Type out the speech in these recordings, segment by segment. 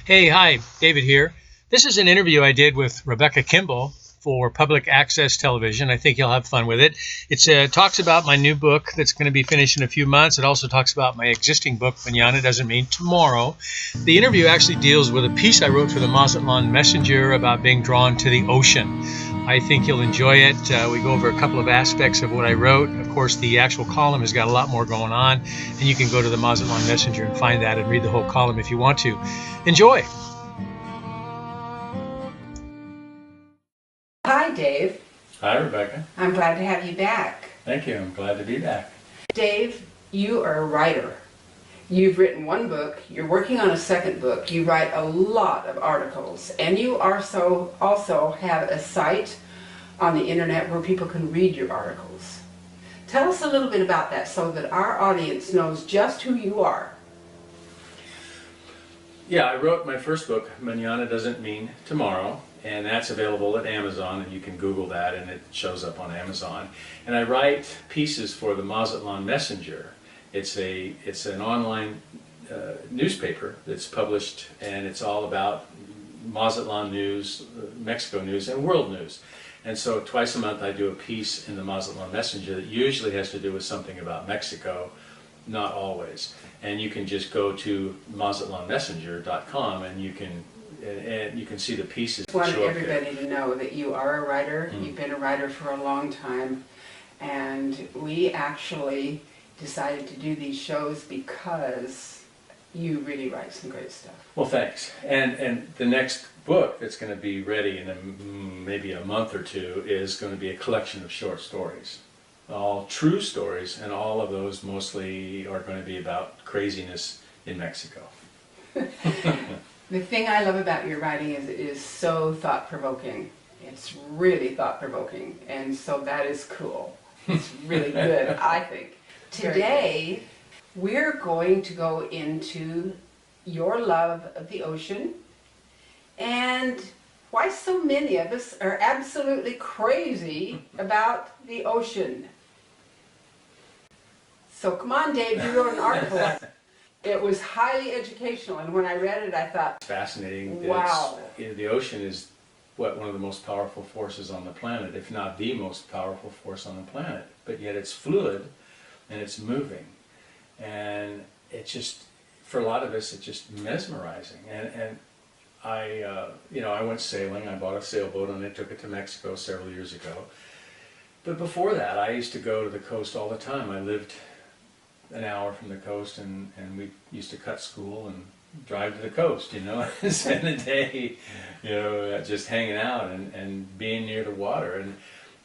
Hey, hi, David here. This is an interview I did with Rebecca Kimball for Public Access Television. I think you'll have fun with it. It talks about my new book that's going to be finished in a few months. It also talks about my existing book, Manana Doesn't Mean Tomorrow. The interview actually deals with a piece I wrote for the Mazatlan Messenger about being drawn to the ocean. I think you'll enjoy it. We go over a couple of aspects of what I wrote. Of course, the actual column has got a lot more going on, and you can go to the Mazatlan Messenger and find that and read the whole column if you want to. Enjoy. Hi, Dave. Hi, Rebecca. I'm glad to have you back. Thank you. I'm glad to be back. Dave, you are a writer. You've written one book, you're working on a second book, you write a lot of articles, and you also have a site on the internet where people can read your articles. Tell us a little bit about that so that our audience knows just who you are. Yeah, I wrote my first book, Manana Doesn't Mean Tomorrow, and that's available at Amazon, and you can Google that and it shows up on Amazon. And I write pieces for the Mazatlan Messenger. It's an online newspaper that's published, and it's all about Mazatlan news, Mexico news, and world news. And so twice a month I do a piece in the Mazatlan Messenger that usually has to do with something about Mexico, not always. And you can just go to mazatlanmessenger.com and you can see the pieces. I want everybody to know that you are a writer. You've been a writer for a long time, and we actually decided to do these shows because you really write some great stuff. Well, thanks. And the next book that's going to be ready in maybe a month or two is going to be a collection of short stories. All true stories, and all of those mostly are going to be about craziness in Mexico. The thing I love about your writing is it is so thought-provoking. It's really thought-provoking, and so that is cool. It's really good, I think. Today, we're going to go into your love of the ocean and why so many of us are absolutely crazy about the ocean. So come on, Dave, you wrote an article. It was highly educational, and when I read it, I thought, It's fascinating. wow. The ocean is one of the most powerful forces on the planet, if not the most powerful force on the planet. But yet it's fluid, and it's moving. And it's just, for a lot of us, it's just mesmerizing. And I went sailing. I bought a sailboat and I took it to Mexico several years ago. But before that, I used to go to the coast all the time. I lived an hour from the coast, and we used to cut school and drive to the coast, and spend the day, just hanging out and being near the water.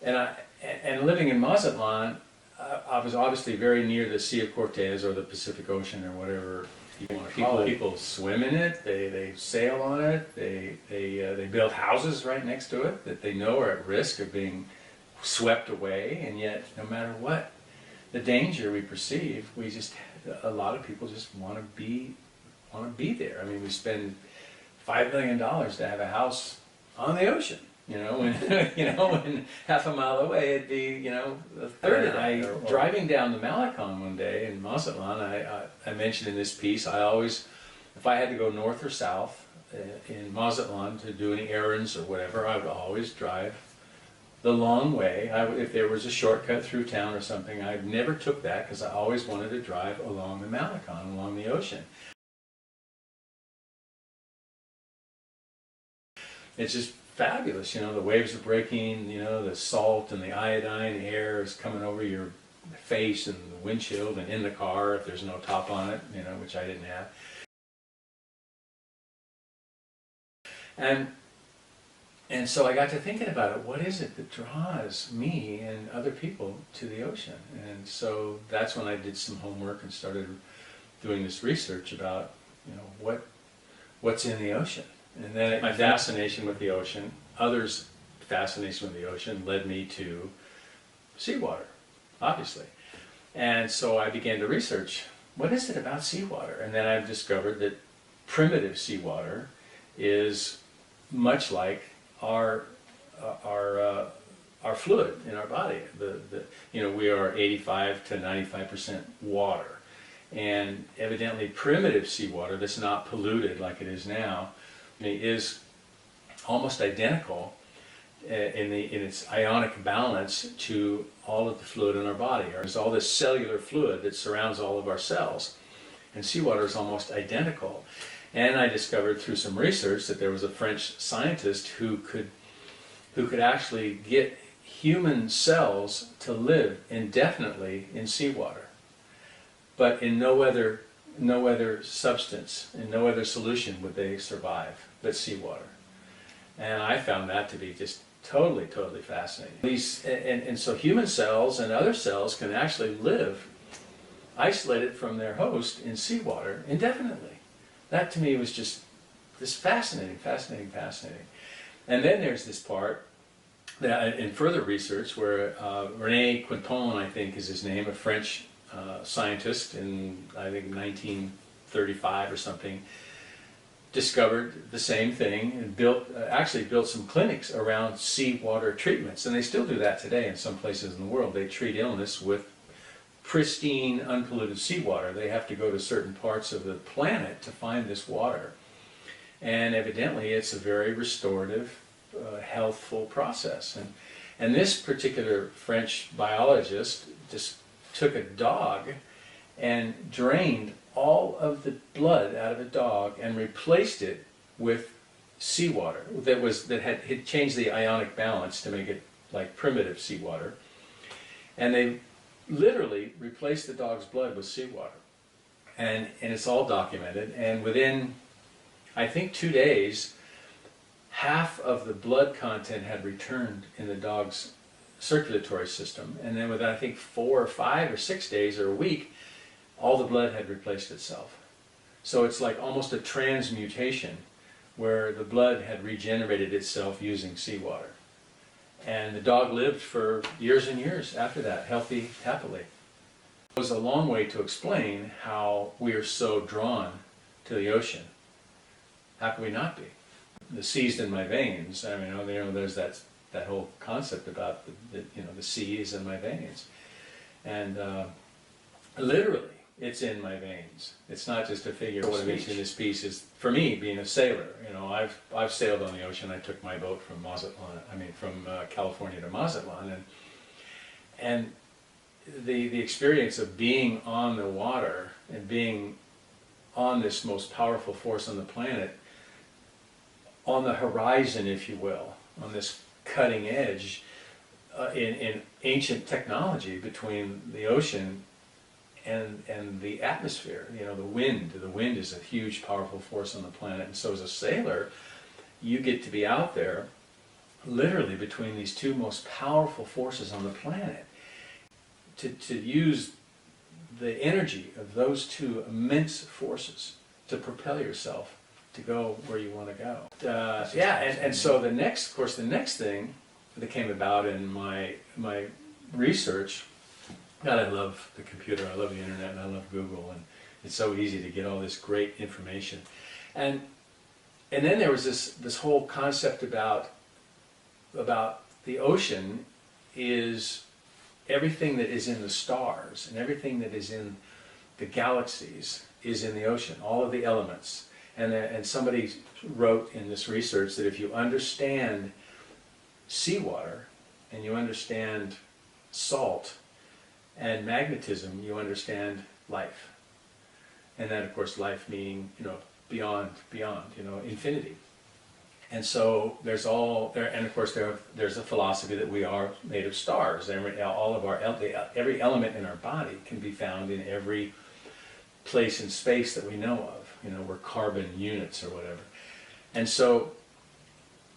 And living in Mazatlan, I was obviously very near the Sea of Cortez or the Pacific Ocean or whatever you want to call it. People swim in it, they sail on it, they build houses right next to it that they know are at risk of being swept away, and yet no matter what the danger we perceive, a lot of people just want to be there. I mean, we spend $5 million to have a house on the ocean. When half a mile away it'd be, a third of that. Driving down the Malecon one day in Mazatlan, I mentioned in this piece, if I had to go north or south in Mazatlan to do any errands or whatever, I would always drive the long way. If there was a shortcut through town or something, I never took that because I always wanted to drive along the Malecon, along the ocean. It's just fabulous, the waves are breaking, the salt and the iodine air is coming over your face and the windshield and in the car if there's no top on it, which I didn't have. And so I got to thinking about it. What is it that draws me and other people to the ocean? And so that's when I did some homework and started doing this research about, what's in the ocean. And then my fascination with the ocean, others' fascination with the ocean led me to seawater, obviously. And so I began to research, what is it about seawater? And then I've discovered that primitive seawater is much like our fluid in our body. We are 85 to 95% water, And evidently primitive seawater that's not polluted like it is now is almost identical in its ionic balance to all of the fluid in our body. There's all this cellular fluid that surrounds all of our cells, and seawater is almost identical. And I discovered through some research that there was a French scientist who could actually get human cells to live indefinitely in seawater, but in no other substance, in no other solution would they survive but seawater. And I found that to be just totally fascinating. And so human cells and other cells can actually live isolated from their host in seawater indefinitely. That to me was just this fascinating. And then there's this part that in further research where René Quinton, I think is his name, a French scientist in, I think, 1935 or something, discovered the same thing and actually built some clinics around seawater treatments. And they still do that today in some places in the world. They treat illness with pristine, unpolluted seawater. They have to go to certain parts of the planet to find this water. And evidently it's a very restorative, healthful process. And this particular French biologist just took a dog and drained all of the blood out of a dog and replaced it with seawater that had changed the ionic balance to make it like primitive seawater. And they literally replaced the dog's blood with seawater. And it's all documented. And within, I think, 2 days, half of the blood content had returned in the dog's circulatory system. And then within, I think, 4 or 5 or 6 days or a week, all the blood had replaced itself. So it's like almost a transmutation where the blood had regenerated itself using seawater. And the dog lived for years and years after that, healthy, happily. It was a long way to explain how we are so drawn to the ocean. How can we not be? The sea's in my veins. I mean, there's that whole concept about the sea is in my veins. And literally, it's in my veins. It's not just a figure of speech. In this piece is, for me, being a sailor. I've sailed on the ocean. I took my boat from from California to Mazatlan, and the experience of being on the water and being on this most powerful force on the planet, on the horizon, if you will, on this cutting edge in ancient technology between the ocean and the atmosphere, the wind. The wind is a huge, powerful force on the planet. And so as a sailor, you get to be out there literally between these two most powerful forces on the planet to use the energy of those two immense forces to propel yourself to go where you want to go. And so the next thing that came about in my research, God, I love the computer, I love the internet, and I love Google, and it's so easy to get all this great information. And then there was this whole concept about the ocean is everything that is in the stars, and everything that is in the galaxies is in the ocean, all of the elements. And somebody wrote in this research that if you understand seawater, and you understand salt, and magnetism, you understand life. And then, of course, life meaning, beyond, infinity. And so there's and of course there's a philosophy that we are made of stars. Every element in our body can be found in every place in space that we know of. We're carbon units or whatever. And so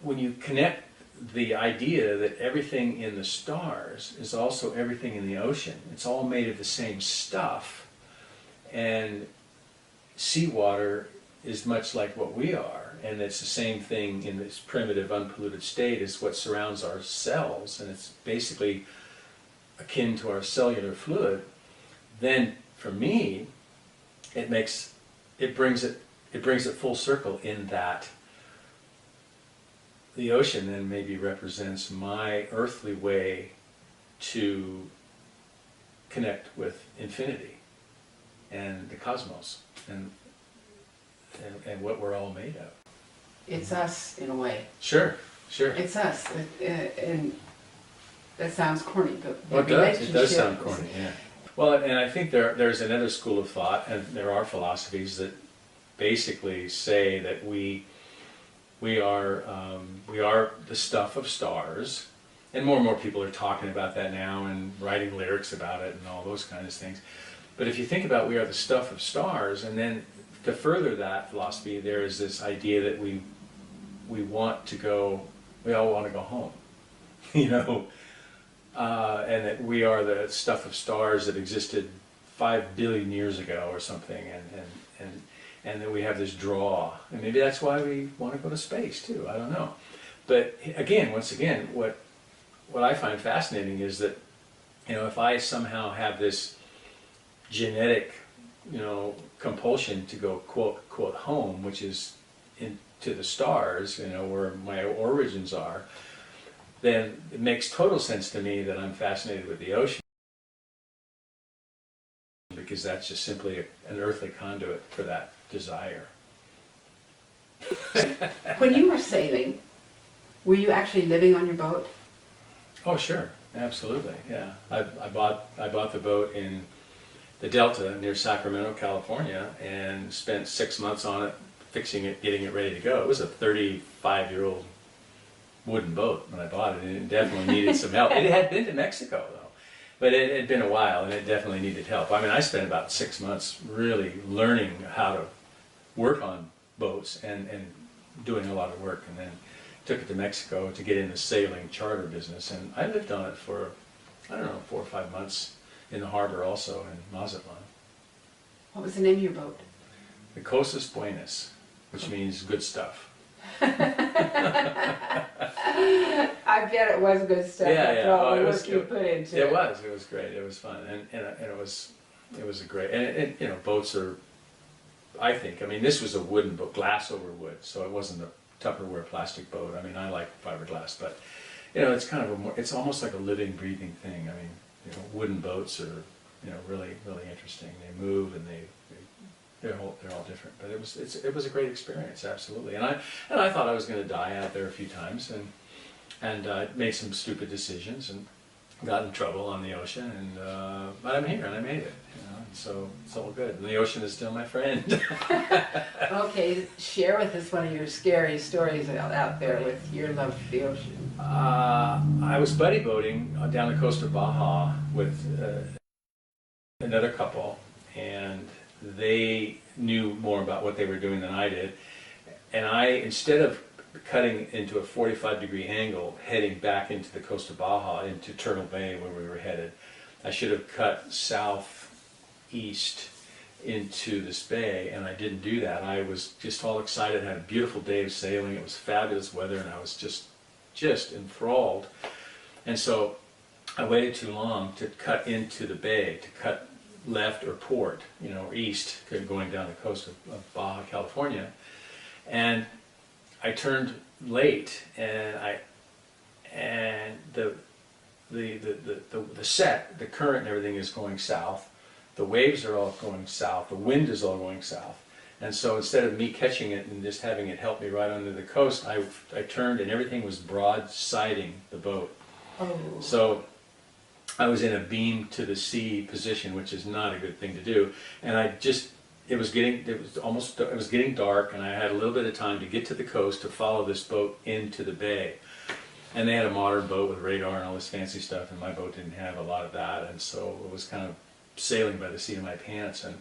when you connect the idea that everything in the stars is also everything in the ocean, it's all made of the same stuff, and seawater is much like what we are, and it's the same thing in this primitive, unpolluted state as what surrounds our cells, and it's basically akin to our cellular fluid. Then, for me, it brings it full circle in that the ocean then maybe represents my earthly way to connect with infinity and the cosmos and what we're all made of. It's us in a way. Sure, sure. It's us, and that sounds corny, but the Well, it does. It does relationship sound is- corny, yeah. Well, and I think there's another school of thought, and there are philosophies that basically say that we are the stuff of stars, and more people are talking about that now and writing lyrics about it and all those kinds of things. But if you think about we are the stuff of stars, and then to further that philosophy, there is this idea that we all want to go home, you know. And that we are the stuff of stars that existed 5 billion years ago or something, and that we have this draw, and maybe that's why we want to go to space too. I don't know, but again, once again, what I find fascinating is that, you know, if I somehow have this genetic, you know, compulsion to go quote home, which is into the stars, you know, where my origins are, then it makes total sense to me that I'm fascinated with the ocean, because that's just simply an earthly conduit for that desire. When you were sailing, were you actually living on your boat? Oh, sure, absolutely, yeah. I bought the boat in the Delta near Sacramento, California, and spent 6 months on it, fixing it, getting it ready to go. It was a 35-year-old wooden boat when I bought it, and it definitely needed some help. It had been to Mexico though, but it had been a while, and it definitely needed help. I mean, I spent about 6 months really learning how to work on boats and doing a lot of work, and then took it to Mexico to get in the sailing charter business, and I lived on it for, I don't know, 4 or 5 months in the harbor also in Mazatlan. What was the name of your boat? The Cosas Buenas, which means good stuff. I bet it was good stuff after all the work you put into it. It was great, it was fun, and it was a great, and you know, boats are, I think, I mean, this was a wooden boat, glass over wood, so it wasn't a Tupperware plastic boat. I mean, I like fiberglass, but you know, it's kind of it's almost like a living, breathing thing. I mean, you know, wooden boats are, you know, really interesting. They move, and they're all different. But it was a great experience, absolutely. And I thought I was going to die out there a few times, and made some stupid decisions and got in trouble on the ocean, and but I'm here and I made it. You know, and so it's all good. And the ocean is still my friend. Okay, share with us one of your scary stories out there with your love for the ocean. I was buddy boating down the coast of Baja with another couple, and they knew more about what they were doing than I did. And I, instead of cutting into a 45-degree angle, heading back into the coast of Baja, into Turtle Bay where we were headed, I should have cut southeast into this bay, and I didn't do that. I was just all excited, had a beautiful day of sailing, it was fabulous weather, and I was just enthralled. And so I waited too long to cut into the bay, to cut left or port, you know, or east, going down the coast of Baja, California. And I turned late, and the set, the current and everything is going south. The waves are all going south. The wind is all going south. And so instead of me catching it and just having it help me right under the coast, I turned, and everything was broadsiding the boat. Oh. So I was in a beam to the sea position, which is not a good thing to do. And it was getting dark, and I had a little bit of time to get to the coast to follow this boat into the bay. And they had a modern boat with radar and all this fancy stuff, and my boat didn't have a lot of that, and so it was kind of sailing by the seat of my pants. And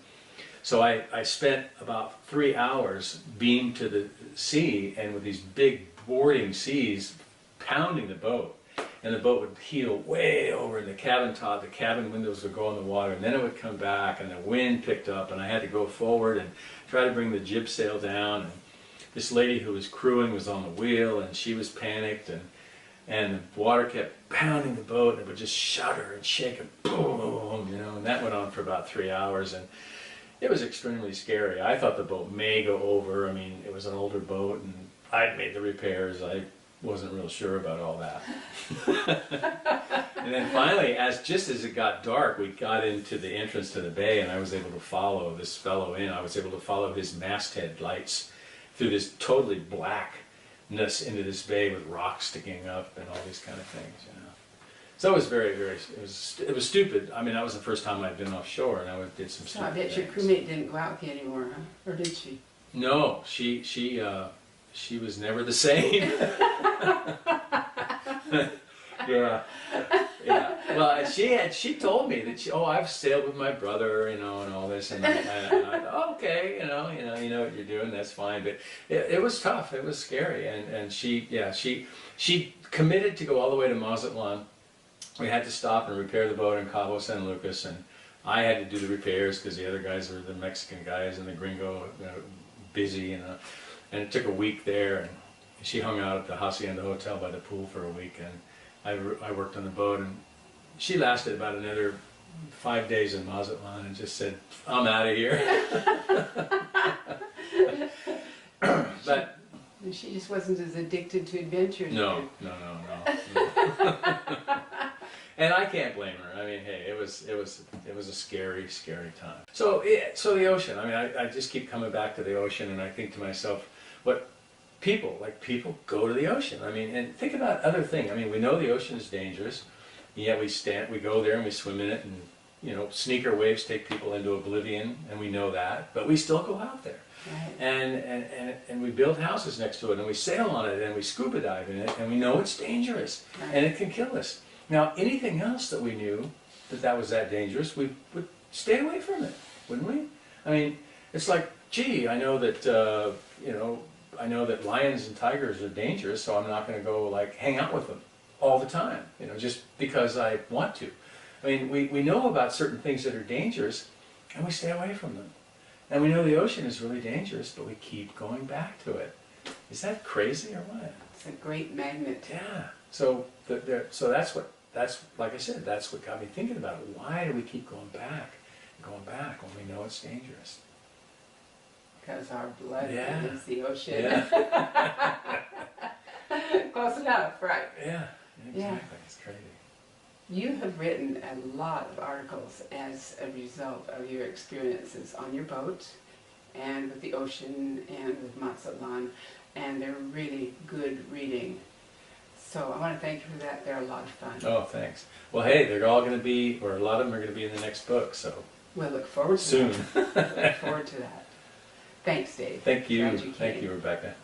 so I spent about 3 hours beamed to the sea, and with these big boarding seas pounding the boat. And the boat would heel way over in the cabin top, the cabin windows would go in the water, and then it would come back, and the wind picked up, and I had to go forward and try to bring the jib sail down. And this lady who was crewing was on the wheel, and she was panicked, and the water kept pounding the boat, and it would just shudder and shake, and boom, you know, and that went on for about 3 hours, and it was extremely scary. I thought the boat may go over. I mean, it was an older boat, and I'd made the repairs. I wasn't real sure about all that. And then finally, just as it got dark, we got into the entrance to the bay, and I was able to follow this fellow in. I was able to follow his masthead lights through this totally blackness into this bay with rocks sticking up and all these kind of things, you know. So it was it was stupid. I mean, that was the first time I'd been offshore, and I did some So I stupid bet your things. crewmate didn't go out with you anymore, huh? Or did she? No, she was never the same. Yeah, yeah. Well, she told me that I've sailed with my brother, you know, and all this, and I thought, oh, okay, you know what you're doing, that's fine. But it was tough, it was scary, and she committed to go all the way to Mazatlan. We had to stop and repair the boat in Cabo San Lucas, and I had to do the repairs because the other guys were the Mexican guys and the gringo, you know, busy, and it took a week there, and she hung out at the Hacienda Hotel by the pool for a week, and I worked on the boat, and she lasted about another 5 days in Mazatlan and just said, I'm out of here. But She just wasn't as addicted to adventure as no. you. And I can't blame her. I mean, hey, it was a scary, scary time. So the ocean. I mean, I just keep coming back to the ocean, and I think to myself, what people go to the ocean. I mean, and think about other things. I mean, we know the ocean is dangerous, yet we go there and we swim in it, and you know, sneaker waves take people into oblivion, and we know that, but we still go out there. Right. And we build houses next to it, and we sail on it, and we scuba dive in it, and we know it's dangerous, Right. and it can kill us. Now, anything else that we knew that was that dangerous, we would stay away from it, wouldn't we? I mean, it's like, gee, I know that I know that lions and tigers are dangerous, so I'm not going to go like hang out with them all the time, you know, just because I want to. I mean, we know about certain things that are dangerous, and we stay away from them. And we know the ocean is really dangerous, but we keep going back to it. Is that crazy or what? It's a great magnet. Yeah. So that's like I said, that's what got me thinking about it. Why do we keep going back when we know it's dangerous? Because our blood Yeah. is the ocean. Yeah. Close enough, right? Yeah. Exactly. Yeah. It's crazy. You have written a lot of articles as a result of your experiences on your boat and with the ocean and with Mazatlan, and they're really good reading. So I want to thank you for that. They're a lot of fun. Oh, thanks. Well, hey, they're all going to be, or a lot of them are going to be in the next book, so We'll look forward to soon. that. Look forward to that. Thanks, Dave. Thank you. Glad Thank came. you, Rebecca.